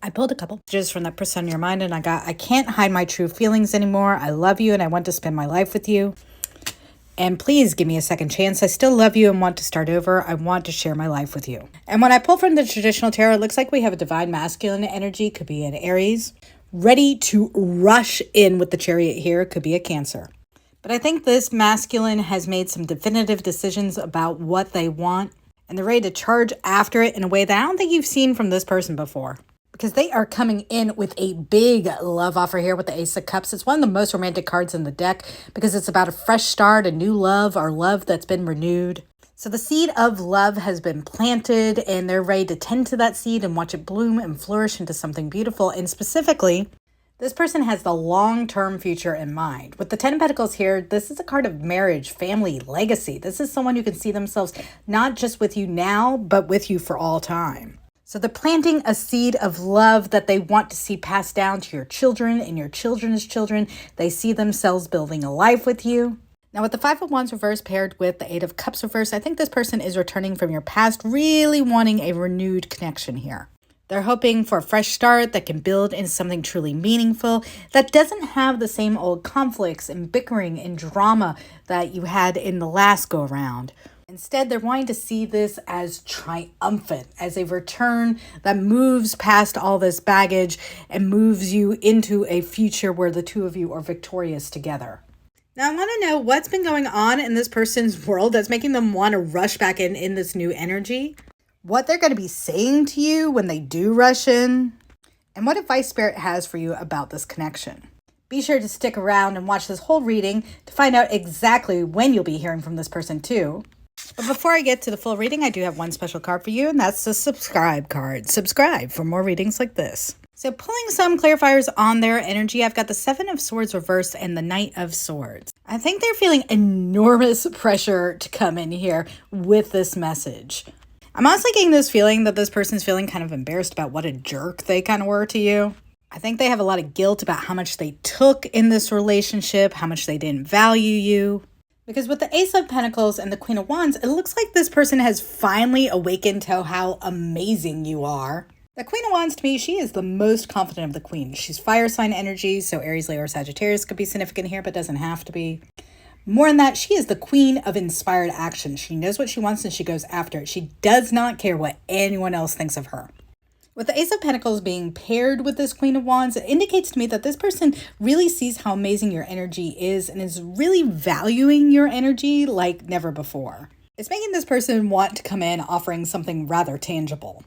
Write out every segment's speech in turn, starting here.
I pulled a couple just from that person on your mind, and I can't hide my true feelings anymore. I love you and I want to spend my life with you. And please give me a second chance. I still love you and want to start over. I want to share my life with you. And when I pull from the traditional tarot, it looks like we have a divine masculine energy. Could be an Aries. Ready to rush in with the Chariot here. Could be a Cancer. But I think this masculine has made some definitive decisions about what they want. And they're ready to charge after it in a way that I don't think you've seen from this person before. Because they are coming in with a big love offer here with the Ace of Cups. It's one of the most romantic cards in the deck because it's about a fresh start, a new love, or love that's been renewed. So the seed of love has been planted and they're ready to tend to that seed and watch it bloom and flourish into something beautiful. And specifically, this person has the long-term future in mind. With the Ten of Pentacles here, this is a card of marriage, family, legacy. This is someone who can see themselves not just with you now, but with you for all time. So they're planting a seed of love that they want to see passed down to your children and your children's children. They see themselves building a life with you. Now with the Five of Wands reverse paired with the Eight of Cups reverse, I think this person is returning from your past, really wanting a renewed connection here. They're hoping for a fresh start that can build into something truly meaningful, that doesn't have the same old conflicts and bickering and drama that you had in the last go around. Instead, they're wanting to see this as triumphant, as a return that moves past all this baggage and moves you into a future where the two of you are victorious together. Now, I want to know what's been going on in this person's world that's making them want to rush back in this new energy, what they're going to be saying to you when they do rush in, and what advice Spirit has for you about this connection. Be sure to stick around and watch this whole reading to find out exactly when you'll be hearing from this person too. But before I get to the full reading, I do have one special card for you, and that's the subscribe card. Subscribe for more readings like this. So pulling some clarifiers on their energy, I've got the Seven of Swords reversed and the Knight of Swords. I think they're feeling enormous pressure to come in here with this message. I'm honestly getting this feeling that this person's feeling kind of embarrassed about what a jerk they kind of were to you. I think they have a lot of guilt about how much they took in this relationship, how much they didn't value you. Because with the Ace of Pentacles and the Queen of Wands, it looks like this person has finally awakened to how amazing you are. The Queen of Wands, to me, she is the most confident of the queens. She's fire sign energy, so Aries, Leo, or Sagittarius could be significant here, but doesn't have to be. More than that, she is the queen of inspired action. She knows what she wants and she goes after it. She does not care what anyone else thinks of her. With the Ace of Pentacles being paired with this Queen of Wands, it indicates to me that this person really sees how amazing your energy is and is really valuing your energy like never before. It's making this person want to come in offering something rather tangible.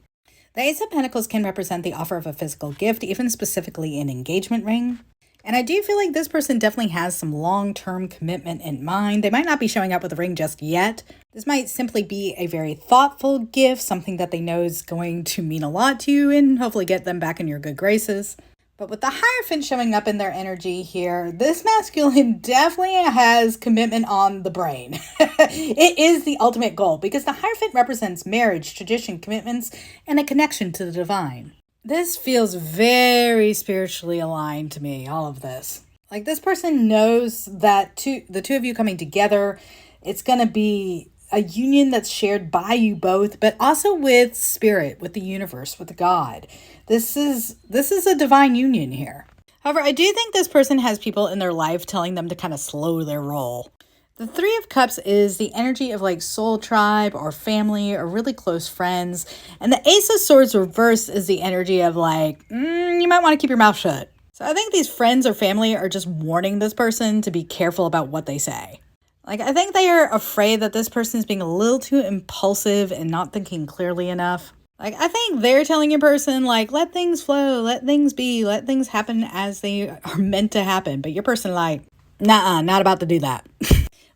The Ace of Pentacles can represent the offer of a physical gift, even specifically an engagement ring. And I do feel like this person definitely has some long-term commitment in mind. They might not be showing up with a ring just yet. This might simply be a very thoughtful gift, something that they know is going to mean a lot to you and hopefully get them back in your good graces. But with the Hierophant showing up in their energy here, this masculine definitely has commitment on the brain. It is the ultimate goal because the Hierophant represents marriage, tradition, commitments, and a connection to the divine. This feels very spiritually aligned to me, all of this. Like this person knows that the two of you coming together, it's going to be a union that's shared by you both, but also with spirit, with the universe, with God. This is a divine union here. However, I do think this person has people in their life telling them to kind of slow their roll. The Three of Cups is the energy of like soul tribe or family or really close friends. And the Ace of Swords reversed is the energy of like, you might want to keep your mouth shut. So I think these friends or family are just warning this person to be careful about what they say. Like, I think they are afraid that this person is being a little too impulsive and not thinking clearly enough. Like, I think they're telling your person, like, let things flow, let things be, let things happen as they are meant to happen. But your person like, nah, not about to do that.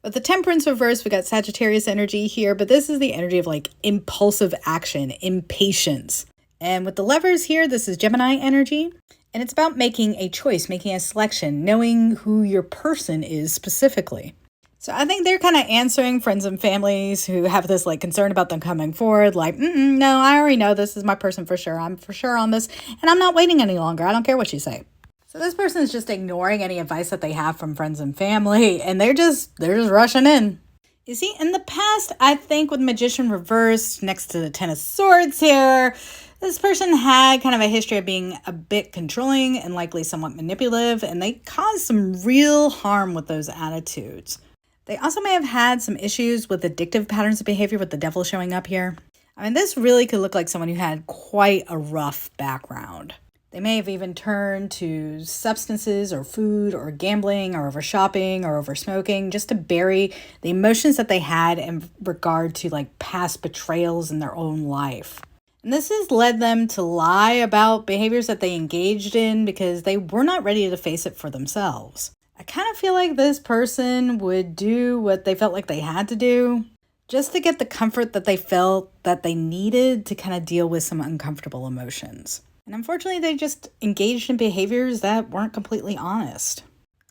With the Temperance reverse, we got Sagittarius energy here, but this is the energy of like impulsive action, impatience. And with the Lovers here, this is Gemini energy. And it's about making a choice, making a selection, knowing who your person is specifically. So I think they're kind of answering friends and families who have this like concern about them coming forward. Like, no, I already know this is my person for sure. I'm for sure on this and I'm not waiting any longer. I don't care what you say. So this person is just ignoring any advice that they have from friends and family. And they're just rushing in. You see, in the past, I think with Magician reversed next to the Ten of Swords here, This person had kind of a history of being a bit controlling and likely somewhat manipulative, and they caused some real harm with those attitudes. They also may have had some issues with addictive patterns of behavior with the devil showing up here. I mean, this really could look like someone who had quite a rough background. They may have even turned to substances or food or gambling or over shopping or over smoking just to bury the emotions that they had in regard to like past betrayals in their own life. And this has led them to lie about behaviors that they engaged in because they were not ready to face it for themselves. I kind of feel like this person would do what they felt like they had to do just to get the comfort that they felt that they needed to kind of deal with some uncomfortable emotions. And unfortunately, they just engaged in behaviors that weren't completely honest.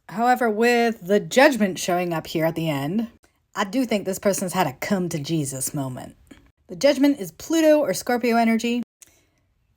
However, with the judgment showing up here at the end, I do think this person's had a come to Jesus moment. The judgment is Pluto or Scorpio energy,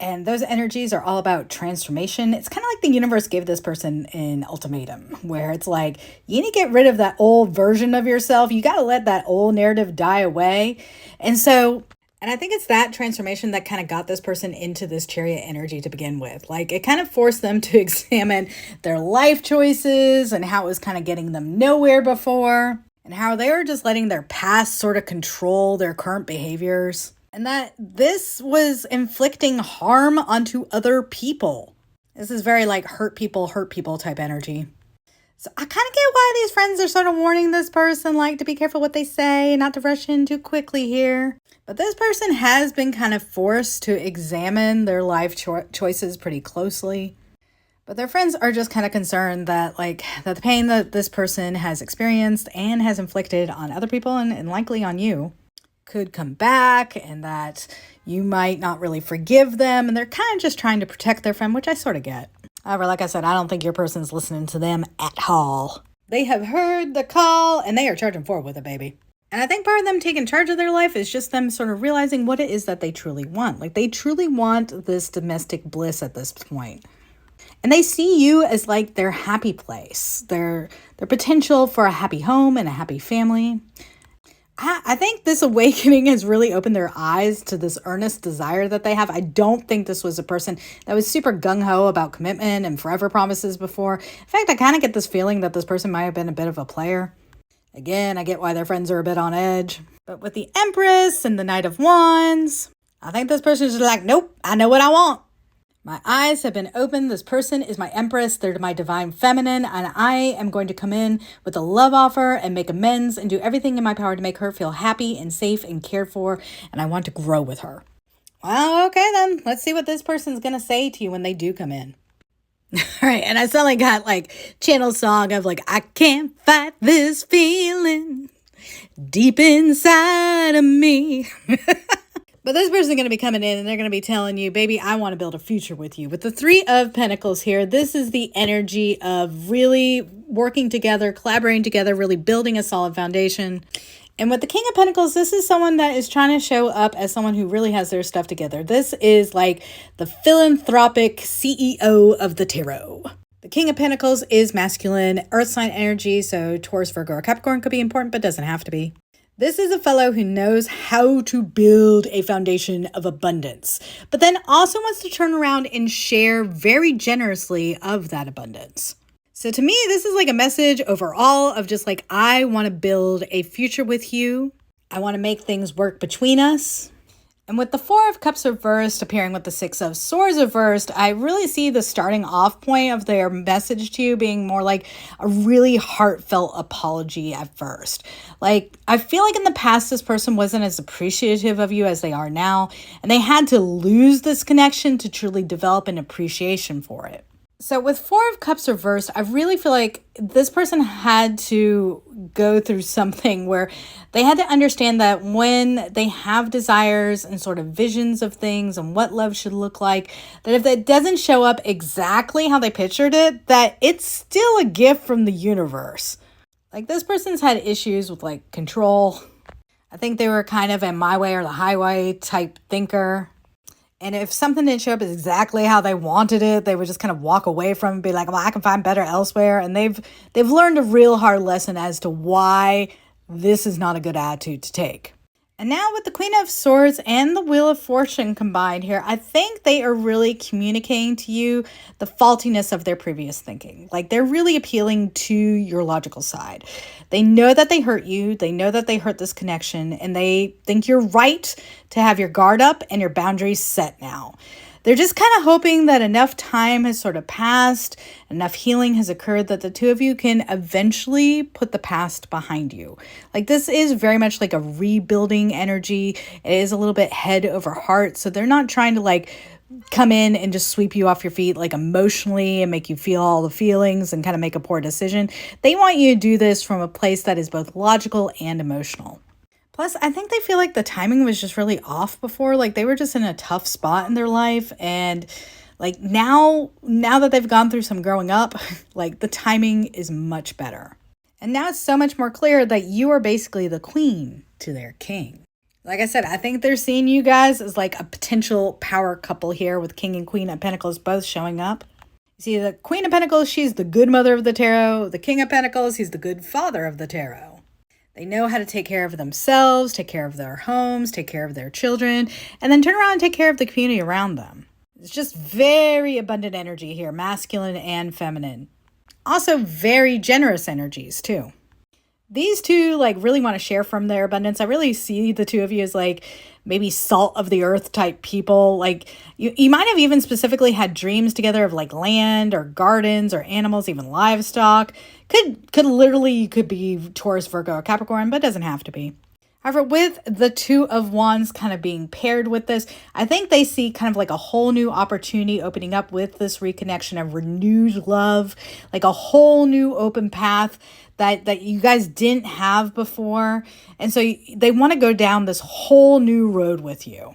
and those energies are all about transformation. It's kind of like the universe gave this person an ultimatum, where it's like, you need to get rid of that old version of yourself. You got to let that old narrative die away. And I think it's that transformation that kind of got this person into this Chariot energy to begin with. Like, it kind of forced them to examine their life choices and how it was kind of getting them nowhere before, and how they were just letting their past sort of control their current behaviors, and that this was inflicting harm onto other people. This is very like hurt people type energy. So I kind of get why these friends are sort of warning this person, like, to be careful what they say, not to rush in too quickly here. But this person has been kind of forced to examine their life choices pretty closely. But their friends are just kind of concerned that the pain that this person has experienced and has inflicted on other people and likely on you could come back, and that you might not really forgive them. And they're kind of just trying to protect their friend, which I sort of get. However, like I said, I don't think your person's listening to them at all. They have heard the call and they are charging forward with it, baby. And I think part of them taking charge of their life is just them sort of realizing what it is that they truly want. Like, they truly want this domestic bliss at this point. And they see you as like their happy place, their potential for a happy home and a happy family. I think this awakening has really opened their eyes to this earnest desire that they have. I don't think this was a person that was super gung-ho about commitment and forever promises before. In fact, I kind of get this feeling that this person might have been a bit of a player. Again, I get why their friends are a bit on edge. But with the Empress and the Knight of Wands, I think this person is just like, nope, I know what I want. My eyes have been opened. This person is my Empress. They're my divine feminine. And I am going to come in with a love offer and make amends and do everything in my power to make her feel happy and safe and cared for. And I want to grow with her. Well, okay then. Let's see what this person's going to say to you when they do come in. All right. And I suddenly got like channel song of like, I can't fight this feeling deep inside of me. But this person is going to be coming in and they're going to be telling you, baby, I want to build a future with you. With the Three of Pentacles here, this is the energy of really working together, collaborating together, really building a solid foundation. And with the King of Pentacles, this is someone that is trying to show up as someone who really has their stuff together. This is like the philanthropic CEO of the tarot. The King of Pentacles is masculine, earth sign energy, so Taurus, Virgo, or Capricorn could be important, but doesn't have to be. This is a fellow who knows how to build a foundation of abundance, but then also wants to turn around and share very generously of that abundance. So to me, this is like a message overall of just like, I want to build a future with you. I want to make things work between us. And with the Four of Cups reversed appearing with the Six of Swords reversed, I really see the starting off point of their message to you being more like a really heartfelt apology at first. Like, I feel like in the past, this person wasn't as appreciative of you as they are now, and they had to lose this connection to truly develop an appreciation for it. So with Four of Cups reversed, I really feel like this person had to go through something where they had to understand that when they have desires and sort of visions of things and what love should look like, that if it doesn't show up exactly how they pictured it, that it's still a gift from the universe. Like, this person's had issues with like control. I think they were kind of a my way or the highway type thinker. And if something didn't show up exactly how they wanted it, they would just kind of walk away from it and be like, well, I can find better elsewhere. And they've learned a real hard lesson as to why this is not a good attitude to take. And now with the Queen of Swords and the Wheel of Fortune combined here, I think they are really communicating to you the faultiness of their previous thinking. Like they're really appealing to your logical side. They know that they hurt you. They know that they hurt this connection, and they think you're right to have your guard up and your boundaries set now. They're just kind of hoping that enough time has sort of passed, enough healing has occurred that the two of you can eventually put the past behind you. Like this is very much like a rebuilding energy. It is a little bit head over heart. So they're not trying to like come in and just sweep you off your feet like emotionally and make you feel all the feelings and kind of make a poor decision. They want you to do this from a place that is both logical and emotional. Plus, I think they feel like the timing was just really off before. Like they were just in a tough spot in their life. And like now that they've gone through some growing up, like the timing is much better. And now it's so much more clear that you are basically the queen to their king. Like I said, I think they're seeing you guys as like a potential power couple here with King and Queen of Pentacles both showing up. You see, the Queen of Pentacles, she's the good mother of the tarot. The King of Pentacles, he's the good father of the tarot. They know how to take care of themselves, take care of their homes, take care of their children, and then turn around and take care of the community around them. It's just very abundant energy here, masculine and feminine. Also very generous energies too. These two like really want to share from their abundance. I really see the two of you as like maybe salt of the earth type people. Like you might have even specifically had dreams together of like land or gardens or animals, even livestock. Could be Taurus, Virgo, or Capricorn, but it doesn't have to be. However, with the Two of Wands kind of being paired with this, I think they see kind of like a whole new opportunity opening up with this reconnection of renewed love, like a whole new open path that you guys didn't have before. And so they want to go down this whole new road with you.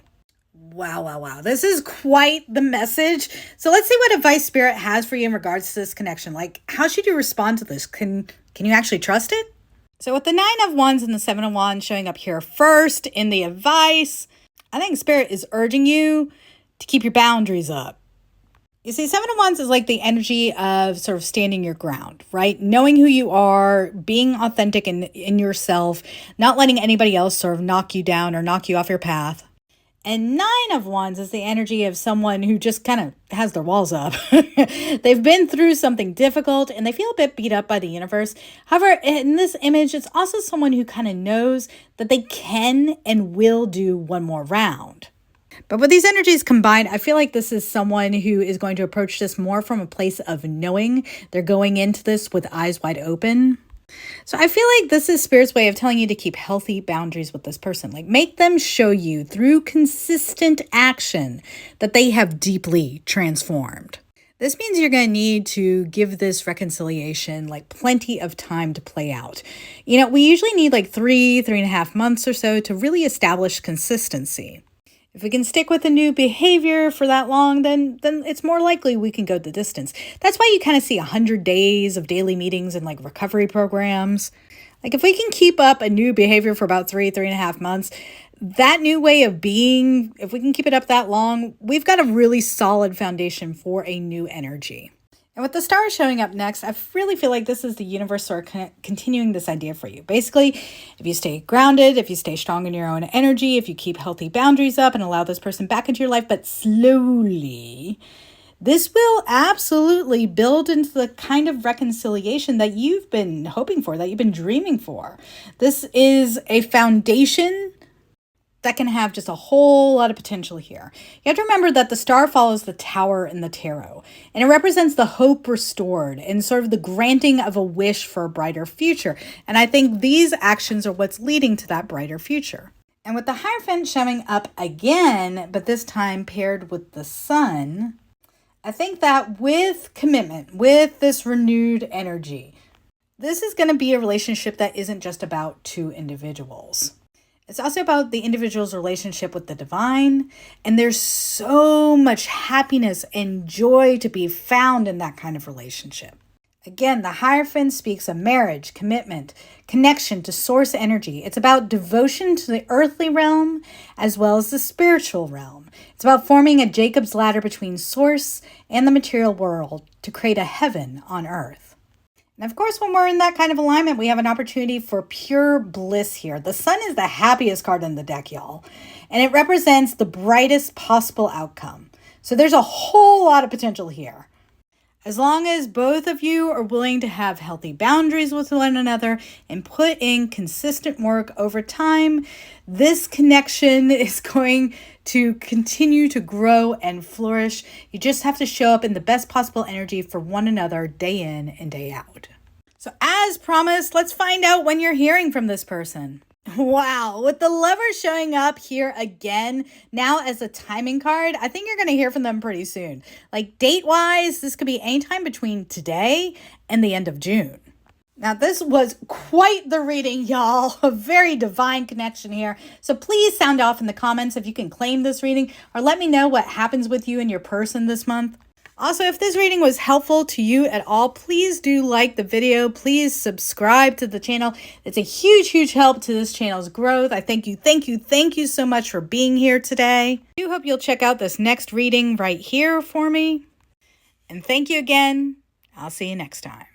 Wow. This is quite the message. So let's see what advice Spirit has for you in regards to this connection. Like, how should you respond to this? Can you actually trust it? So with the Nine of Wands and the Seven of Wands showing up here first in the advice, I think Spirit is urging you to keep your boundaries up. You see, Seven of Wands is like the energy of sort of standing your ground, right? Knowing who you are, being authentic in yourself, not letting anybody else sort of knock you down or knock you off your path. And Nine of Wands is the energy of someone who just kind of has their walls up. They've been through something difficult and they feel a bit beat up by the universe. However, in this image, it's also someone who kind of knows that they can and will do one more round. But with these energies combined, I feel like this is someone who is going to approach this more from a place of knowing. They're going into this with eyes wide open. So I feel like this is Spirit's way of telling you to keep healthy boundaries with this person. Like make them show you through consistent action that they have deeply transformed. This means you're going to need to give this reconciliation like plenty of time to play out. You know, we usually need like 3.5 months or so to really establish consistency. If we can stick with a new behavior for that long, then it's more likely we can go the distance. That's why you kind of see 100 days of daily meetings and like recovery programs. Like if we can keep up a new behavior for about 3.5 months, that new way of being, if we can keep it up that long, we've got a really solid foundation for a new energy. And with the stars showing up next, I really feel like this is the universe sort of continuing this idea for you. Basically, if you stay grounded, if you stay strong in your own energy, if you keep healthy boundaries up and allow this person back into your life, but slowly, this will absolutely build into the kind of reconciliation that you've been hoping for, that you've been dreaming for. This is a foundation that can have just a whole lot of potential here. You have to remember that the star follows the tower in the tarot, and it represents the hope restored and sort of the granting of a wish for a brighter future. And I think these actions are what's leading to that brighter future. And with the Hierophant showing up again, but this time paired with the Sun, I think that with commitment, with this renewed energy, this is going to be a relationship that isn't just about two individuals. It's also about the individual's relationship with the divine, and there's so much happiness and joy to be found in that kind of relationship. Again, the Hierophant speaks of marriage, commitment, connection to source energy. It's about devotion to the earthly realm as well as the spiritual realm. It's about forming a Jacob's ladder between source and the material world to create a heaven on earth. And of course, when we're in that kind of alignment, we have an opportunity for pure bliss here. The sun is the happiest card in the deck, y'all, and it represents the brightest possible outcome. So there's a whole lot of potential here. As long as both of you are willing to have healthy boundaries with one another and put in consistent work over time, this connection is going to continue to grow and flourish. You just have to show up in the best possible energy for one another day in and day out. So as promised, let's find out when you're hearing from this person. Wow, with the Lovers showing up here again, now as a timing card, I think you're going to hear from them pretty soon. Like date-wise, this could be anytime between today and the end of June. Now, this was quite the reading, y'all. A very divine connection here. So please sound off in the comments if you can claim this reading, or let me know what happens with you and your person this month. Also, if this reading was helpful to you at all, please do like the video. Please subscribe to the channel. It's a huge, huge help to this channel's growth. I thank you so much for being here today. I do hope you'll check out this next reading right here for me. And thank you again. I'll see you next time.